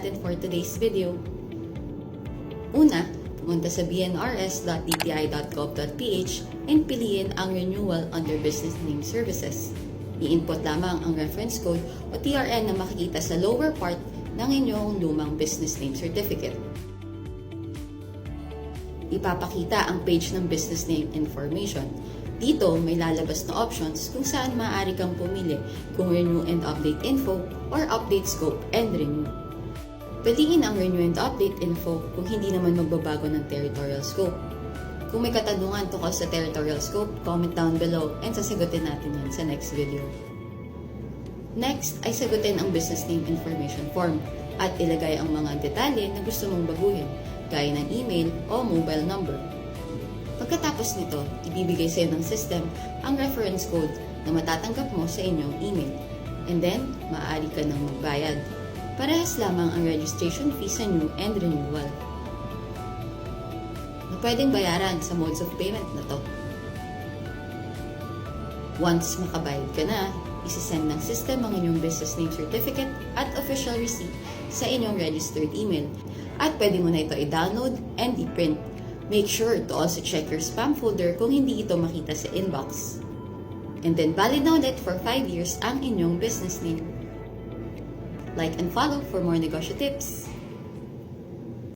natin for today's video. Una, pumunta sa bnrs.dti.gov.ph and piliin ang renewal under Business Name Services. I-input lamang ang reference code o TRN na makikita sa lower part ng inyong lumang business name certificate. Ipapakita ang page ng business name information. Dito, may lalabas na options kung saan maaari kang pumili kung renew and update info or update scope and renew. Piliin ang renew and update info kung hindi naman magbabago ng territorial scope. Kung may katanungan tungkol sa territorial scope, comment down below and sasagutin natin yan sa next video. Next ay sagutin ang business name information form at ilagay ang mga detalye na gusto mong baguhin, gaya ng email o mobile number. Pagkatapos nito, ibibigay sa iyo ng system ang reference code na matatanggap mo sa inyong email. And then, maaari ka nang magbayad. Parehas lamang ang registration fee sa new and renewal na pwedeng bayaran sa modes of payment na to. Once makabayad ka na, isisend ng system ang inyong business name certificate at official receipt sa inyong registered email. At pwede mo na ito i-download and i-print. Make sure to also check your spam folder kung hindi ito makita sa inbox. And then valid na ulit for 5 years ang inyong business name. Like and follow for more negosyo tips.